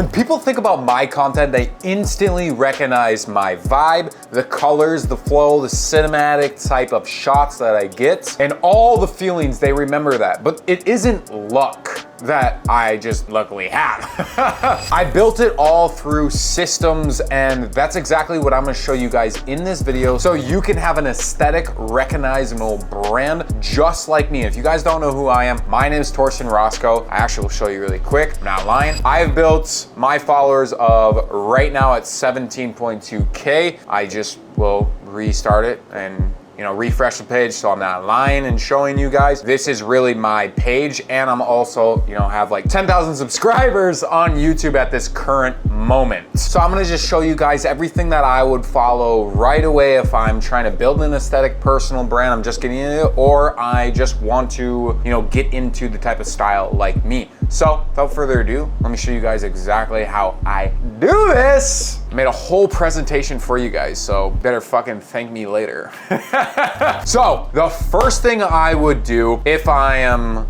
When people think about my content, they instantly recognize my vibe, the colors, the flow, the cinematic type of shots that I get, and all the feelings, they remember that. But it isn't luck that I just luckily have. I built it all through systems, and that's exactly what I'm gonna show you guys in this video, so you can have an aesthetic, recognizable brand just like me. If you guys don't know who I am, my name is Torsten Roscoe. I actually will show you really quick, I'm not lying. I've built my followers of right now at 17.2K. I just will restart it and refresh the page so I'm not lying and showing you guys. This is really my page, and I'm also, have like 10,000 subscribers on YouTube at this current moment. So I'm gonna just show you guys everything that I would follow right away if I'm trying to build an aesthetic personal brand, I'm just getting into it, or I just want to, get into the type of style like me. So without further ado, let me show you guys exactly how I do this. I made a whole presentation for you guys, so better fucking thank me later. So the first thing I would do if I am,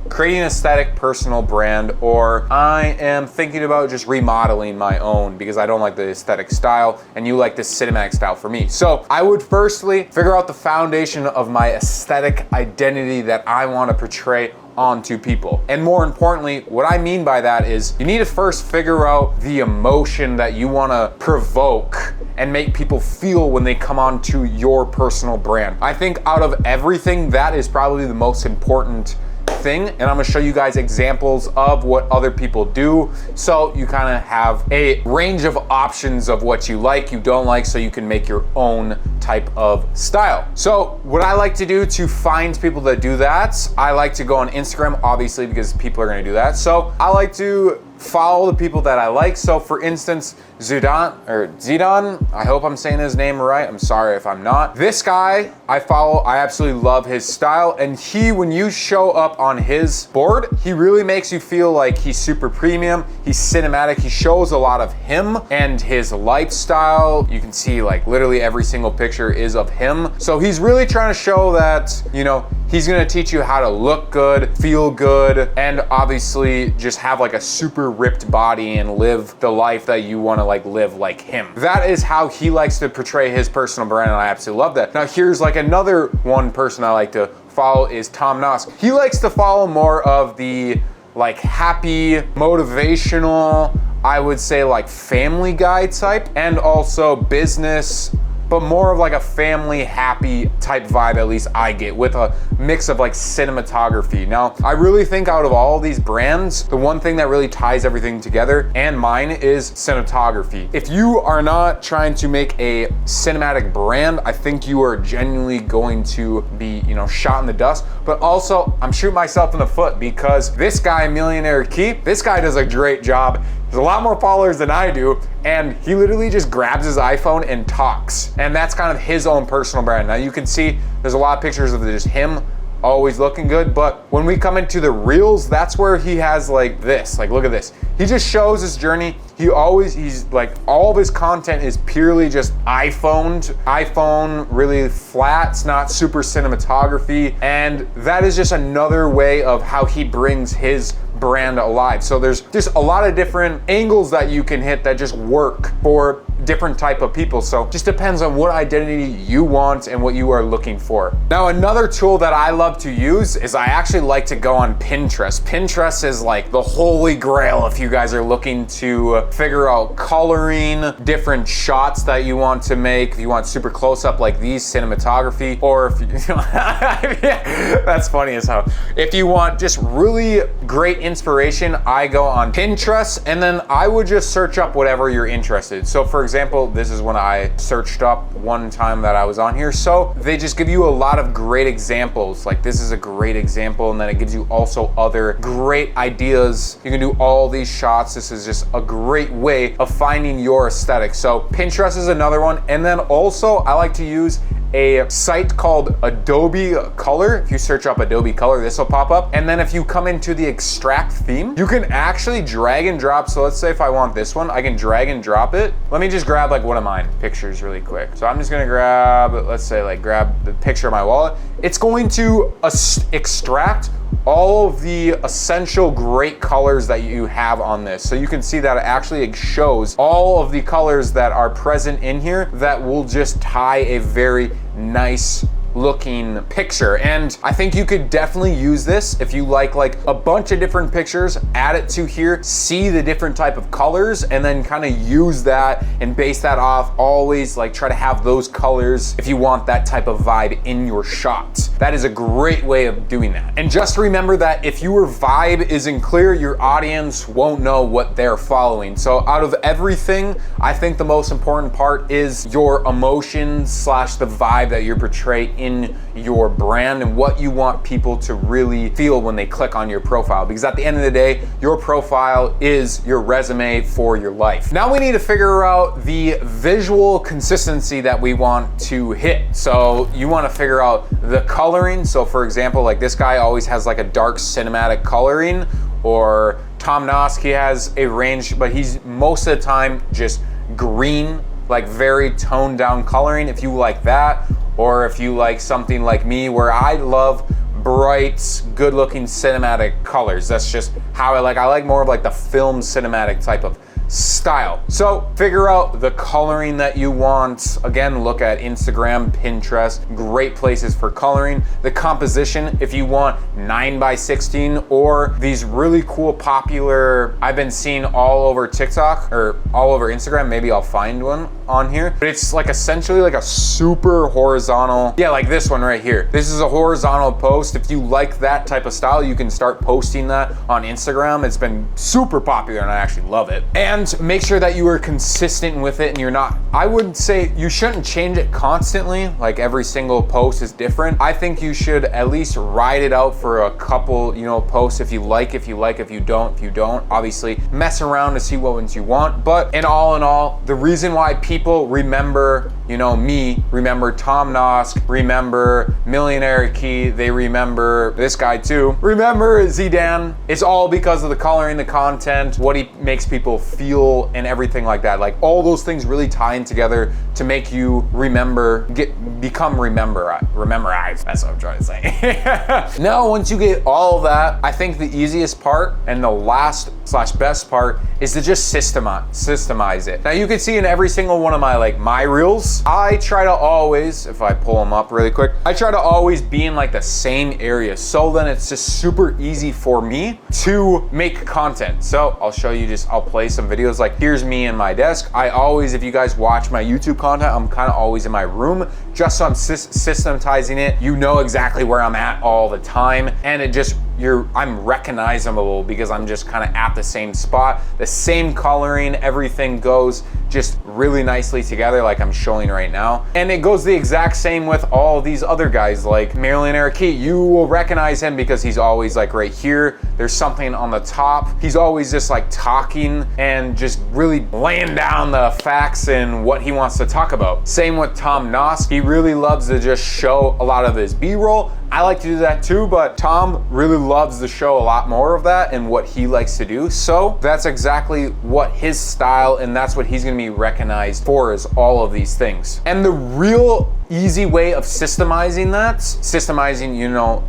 creating an aesthetic personal brand, or I am thinking about just remodeling my own because I don't like the aesthetic style and you like the cinematic style for me. So I would firstly figure out the foundation of my aesthetic identity that I want to portray onto people. And more importantly, what I mean by that is you need to first figure out the emotion that you want to provoke and make people feel when they come onto your personal brand. I think out of everything, that is probably the most important thing, and I'm gonna show you guys examples of what other people do, so you kind of have a range of options of what you like, you don't like, so you can make your own type of style. So what I like to do to find people that do that, I like to go on Instagram, obviously, because people are gonna do that. So I like to follow the people that I like. So for instance, Zidane, I hope I'm saying his name right. I'm sorry if I'm not. This guy I follow, I absolutely love his style. And when you show up on his board, he really makes you feel like he's super premium. He's cinematic. He shows a lot of him and his lifestyle. You can see like literally every single picture is of him. So he's really trying to show that, he's gonna teach you how to look good, feel good, and obviously just have like a super ripped body and live the life that you wanna live like him. That is how he likes to portray his personal brand, and I absolutely love that. Now here's like another one person I like to follow is Tom Noss. He likes to follow more of the happy, motivational, I would say Family Guy type, and also business, but more of a family happy type vibe, at least I get, with a mix of cinematography. Now, I really think out of all these brands, the one thing that really ties everything together, and mine, is cinematography. If you are not trying to make a cinematic brand, I think you are genuinely going to be, shot in the dust. But also, I'm shooting myself in the foot, because this guy, Millionaire Keith, this guy does a great job. There's a lot more followers than I do, and he literally just grabs his iPhone and talks. And that's kind of his own personal brand. Now you can see there's a lot of pictures of just him always looking good, but when we come into the reels, that's where he has this, look at this. He just shows his journey. He's all of his content is purely just iPhone, really flat. It's not super cinematography. And that is just another way of how he brings his brand alive. So there's just a lot of different angles that you can hit that just work for different type of people. So just depends on what identity you want and what you are looking for. Now, another tool that I love to use is I actually like to go on Pinterest. Pinterest is the holy grail if you guys are looking to figure out coloring, different shots that you want to make. If you want super close up like these, cinematography, or if you that's funny as hell. If you want just really great inspiration, I go on Pinterest, and then I would just search up whatever you're interested. So for example, this is when I searched up one time that I was on here. So they just give you a lot of great examples. This is a great example, and then it gives you also other great ideas. You can do all these shots. This is just a great way of finding your aesthetic. So Pinterest is another one. And then also I like to use a site called Adobe Color. If you search up Adobe Color, this will pop up. And then if you come into the extract theme, you can actually drag and drop. So let's say if I want this one, I can drag and drop it. Let me just grab like one of mine pictures really quick. So I'm just gonna grab, let's say like grab the picture of my wallet. It's going to extract all of the essential great colors that you have on this. So you can see that it actually shows all of the colors that are present in here that will just tie a very nice looking picture. And I think you could definitely use this if you like a bunch of different pictures, add it to here, see the different type of colors, and then kind of use that and base that off. Always like try to have those colors if you want that type of vibe in your shot. That is a great way of doing that. And just remember that if your vibe isn't clear, your audience won't know what they're following. So out of everything, I think the most important part is your emotions slash the vibe that you portray in your brand and what you want people to really feel when they click on your profile. Because at the end of the day, your profile is your resume for your life. Now we need to figure out the visual consistency that we want to hit. So you want to figure out the coloring. So for example, like this guy always has like a dark cinematic coloring, or Tom Noski has a range, but he's most of the time just green, like very toned down coloring. If you like that, or if you like something like me where I love bright, good looking cinematic colors. That's just how I like more of like the film cinematic type of style. So figure out the coloring that you want. Again, look at Instagram, Pinterest, great places for coloring. The composition, if you want 9x16 or these really cool popular, I've been seeing all over TikTok or all over Instagram, maybe I'll find one on here, but it's like essentially like a super horizontal, yeah, like this one right here. This is a horizontal post. If you like that type of style, you can start posting that on Instagram. It's been super popular and I actually love it. And make sure that you are consistent with it and you're not, I would say you shouldn't change it constantly, like every single post is different. I think you should at least ride it out for a couple, posts. If you like, if you don't, obviously mess around to see what ones you want. But in all, the reason why people remember, me, remember Tom Nosk, remember Millionaire Key, they remember this guy too, remember Zidane, it's all because of the coloring, the content, what he makes people feel and everything like that. Like all those things really tie in together to make you remember, become rememberized. That's what I'm trying to say. Now, once you get all of that, I think the easiest part and the last / best part is to just systemize it. Now you can see in every single one of my reels, I try to always, if I pull them up really quick, I try to always be in like the same area. So then it's just super easy for me to make content. So I'll show you I'll play some videos. Like here's me in my desk. I always, if you guys watch my YouTube content, I'm kind of always in my room, just so I'm systematizing it. You know exactly where I'm at all the time. And it just, I'm recognizable because I'm just kind of at the same spot, the same coloring, everything goes just really nicely together like I'm showing right now. And it goes the exact same with all these other guys like Millionaire Key. You will recognize him because he's always like right here. There's something on the top. He's always just like talking and just really laying down the facts and what he wants to talk about. Same with Tom Nosk. He really loves to just show a lot of his B-roll. I like to do that too, but Tom really loves to show a lot more of that and what he likes to do. So that's exactly what his style, and that's what he's gonna be recognized for, is all of these things. And the real easy way of systemizing that,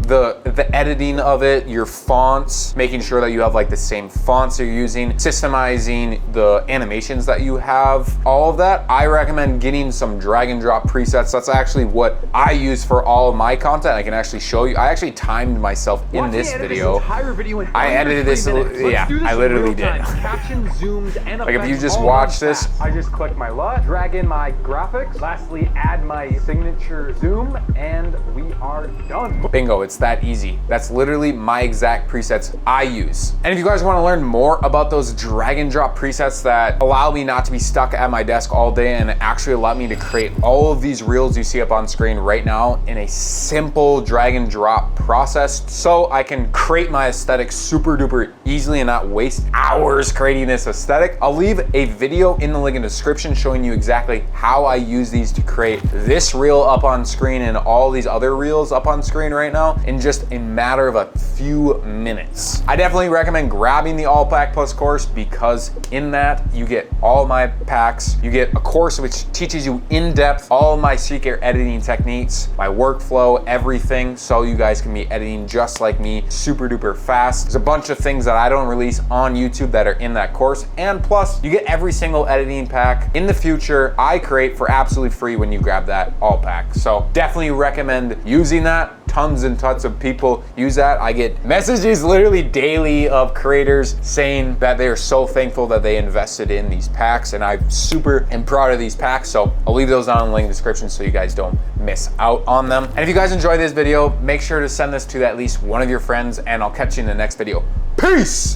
the editing of it, your fonts, making sure that you have like the same fonts you're using, systemizing the animations that you have, all of that, I recommend getting some drag and drop presets. That's actually what I use for all of my content. I can actually show you. I actually timed myself in this video. I edited this, yeah, I literally did. Caption, zooms, and like if you just watch this, I just click my LUT, drag in my graphics, lastly add my signature zoom, and we are done. Bingo, it's that easy. That's literally my exact presets I use. And if you guys want to learn more about those drag and drop presets that allow me not to be stuck at my desk all day and actually allow me to create all of these reels you see up on screen right now in a simple drag and drop process, so I can create my aesthetic super duper easily and not waste hours creating this aesthetic. I'll leave a video in the link in the description showing you exactly how I use these to create this reel up on screen and all these other reels up on screen right now in just a matter of a few minutes. I definitely recommend grabbing the All Pack Plus course because in that you get all my packs, you get a course which teaches you in depth all of my secret editing techniques, my workflow, everything, so you guys can be editing just like me, super duper fast. There's a bunch of things that I don't release on YouTube that are in that course, and plus you get every single editing pack in the future I create for absolutely free when you grab that All Pack. So definitely recommend using that. Tons and tons of people use that. I get messages literally daily of creators saying that they are so thankful that they invested in these packs, and I super am proud of these packs. So I'll leave those down in the link in the description so you guys don't miss out on them. And if you guys enjoyed this video, make sure to send this to at least one of your friends, and I'll catch you in the next video. Peace!